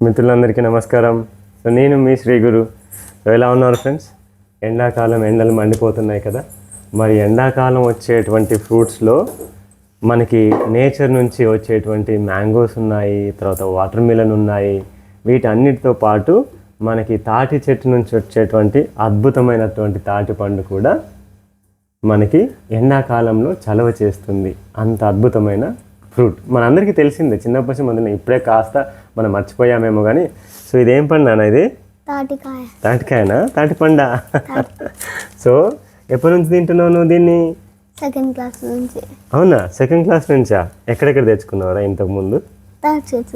మిత్రులందరికీ నమస్కారం. నేను మీ శ్రీ గురు. ఎలా ఉన్నారు ఫ్రెండ్స్? ఎండాకాలం ఎండలు మండిపోతున్నాయి కదా. మరి ఎండాకాలం వచ్చేటువంటి ఫ్రూట్స్లో మనకి నేచర్ నుంచి వచ్చేటువంటి మ్యాంగోస్ ఉన్నాయి, తర్వాత వాటర్ మిలన్ ఉన్నాయి. వీటన్నిటితో పాటు మనకి తాటి చెట్టు నుంచి వచ్చేటువంటి అద్భుతమైనటువంటి తాటి పండు కూడా మనకి ఎండాకాలంలో చలవ చేస్తుంది. అంత అద్భుతమైన ఫ్రూట్ మనందరికీ తెలిసిందే, చిన్నప్పటి నుంచి మొదలైన. ఇప్పుడే కాస్త మనం మర్చిపోయామేమో కానీ. సో ఇదేం పండు అన్న? ఇది తాటికాయనా? తాటి పండా? సో ఎప్పటి నుంచి తింటున్నావు నువ్వు దీన్ని? సెకండ్ క్లాస్ నుంచి. అవునా, సెకండ్ క్లాస్ నుంచా? ఎక్కడెక్కడ తెచ్చుకున్నావురా ఇంతకుముందు?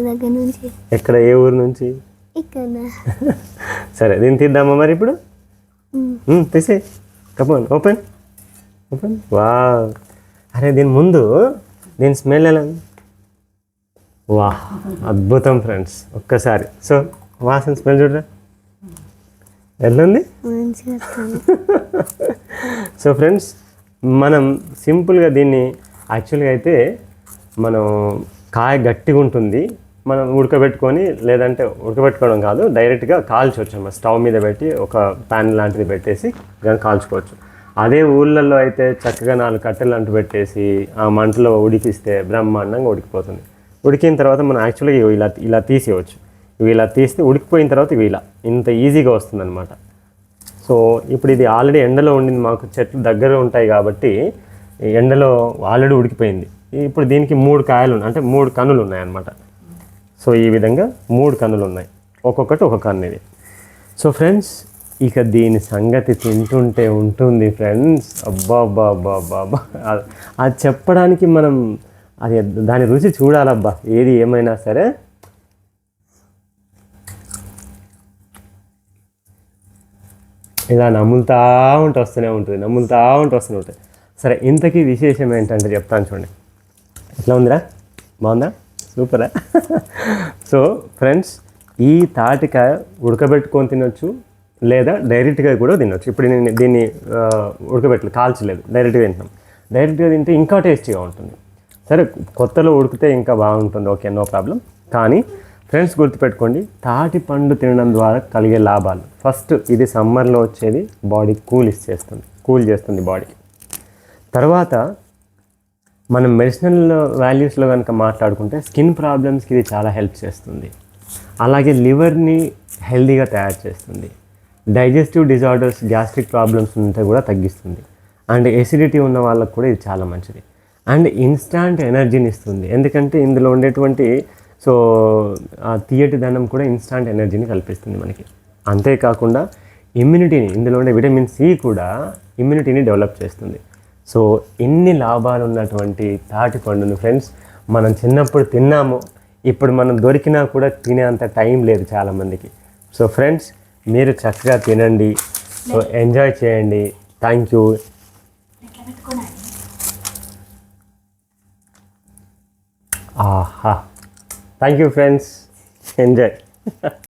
దగ్గర నుంచి. ఎక్కడ, ఏ ఊరు నుంచి? ఇక్కడ. సరే, దీన్ని తీద్దామా మరి ఇప్పుడు? తీసే, కమాన్, ఓపెన్ ఓపెన్. వా, అరే దీని ముందు దీని స్మెల్ ఎలా? వా, అద్భుతం ఫ్రెండ్స్. ఒక్కసారి సో వాసన స్మెల్ చూడరా ఎట్లుంది. సో ఫ్రెండ్స్, మనం సింపుల్గా దీన్ని యాక్చువల్గా అయితే మనం కాయ గట్టిగా ఉంటుంది, మనం ఉడకబెట్టుకొని, లేదంటే ఉడకబెట్టుకోవడం కాదు, డైరెక్ట్గా కాల్చవచ్చు అన్నమాట. స్టవ్ మీద పెట్టి ఒక ప్యాన్ లాంటిది పెట్టేసి దాన్ని కాల్చుకోవచ్చు. అదే ఊళ్ళల్లో అయితే చక్కగా 4 కట్టెలు అంటు పెట్టేసి ఆ మంటలో ఉడికిస్తే బ్రహ్మాండంగా ఉడికిపోతుంది. ఉడికిన తర్వాత మనం యాక్చువల్గా ఇలా తీసేయవచ్చు. ఇవి ఇలా తీస్తే ఉడికిపోయిన తర్వాత ఇవి ఇలా ఇంత ఈజీగా వస్తుందన్నమాట. సో ఇప్పుడు ఇది ఆల్రెడీ ఎండలో ఉండింది, మాకు చెట్లు దగ్గర ఉంటాయి కాబట్టి ఎండలో ఆల్రెడీ ఉడికిపోయింది. ఇప్పుడు దీనికి 3 కాయలు ఉన్నాయి, అంటే 3 కన్నులు ఉన్నాయన్నమాట. సో ఈ విధంగా 3 కన్నులు ఉన్నాయి, ఒక్కొక్కటి ఒక కన్ను ఇది. సో ఫ్రెండ్స్, ఇక దీని సంగతి తింటుంటే ఉంటుంది ఫ్రెండ్స్. అబ్బా బాబా బాబా, అది చెప్పడానికి మనం అది దాని రుచి చూడాలబ్బా, ఏది ఏమైనా సరే. ఇలా నములుతా ఉంటే వస్తూనే ఉంటుంది. సరే, ఇంతకీ విశేషం ఏంటంటే చెప్తాను చూడండి. ఎట్లా ఉందిరా? బాగుందా? సూపరా? సో ఫ్రెండ్స్, ఈ తాటికాయ ఉడకబెట్టుకొని తినొచ్చు, లేదా డైరెక్ట్గా కూడా తినొచ్చు. ఇప్పుడు నేను దీన్ని ఉడకబెట్టలేదు, కాల్చలేదు, డైరెక్ట్గా తింటాం. డైరెక్ట్గా తింటే ఇంకా టేస్టీగా ఉంటుంది. సరే, కొత్తలో ఉడికితే ఇంకా బాగుంటుంది, ఓకే, నో ప్రాబ్లం. కానీ ఫ్రెండ్స్ గుర్తుపెట్టుకోండి, తాటి పండు తినడం ద్వారా కలిగే లాభాలు. ఫస్ట్, ఇది సమ్మర్లో వచ్చేది, బాడీ కూల్ చేస్తుంది బాడీకి. తర్వాత మనం మెడిసినల్ వాల్యూస్లో కనుక మాట్లాడుకుంటే స్కిన్ ప్రాబ్లమ్స్కి ఇది చాలా హెల్ప్ చేస్తుంది. అలాగే లివర్ని హెల్దీగా తయారు చేస్తుంది. డైజెస్టివ్ డిజార్డర్స్, గ్యాస్ట్రిక్ ప్రాబ్లమ్స్ ఉంటే కూడా తగ్గిస్తుంది. అండ్ ఎసిడిటీ ఉన్న వాళ్ళకు కూడా ఇది చాలా మంచిది. అండ్ ఇన్స్టాంట్ ఎనర్జీని ఇస్తుంది, ఎందుకంటే ఇందులో ఉండేటువంటి ఆ తీయటి ధనం కూడా ఇన్స్టాంట్ ఎనర్జీని కల్పిస్తుంది మనకి. అంతేకాకుండా ఇమ్యూనిటీని, ఇందులో ఉండే విటమిన్ సి కూడా ఇమ్యూనిటీని డెవలప్ చేస్తుంది. సో ఇన్ని లాభాలు ఉన్నటువంటి తాటి పండును ఫ్రెండ్స్ మనం చిన్నప్పుడు తిన్నాము, ఇప్పుడు మనం దొరికినా కూడా తినే అంత టైం లేదు చాలామందికి. సో ఫ్రెండ్స్, మీరు చక్కగా తినండి, సో ఎంజాయ్ చేయండి. Thank you. ఆహా, థ్యాంక్ యూ ఫ్రెండ్స్, ఎంజాయ్.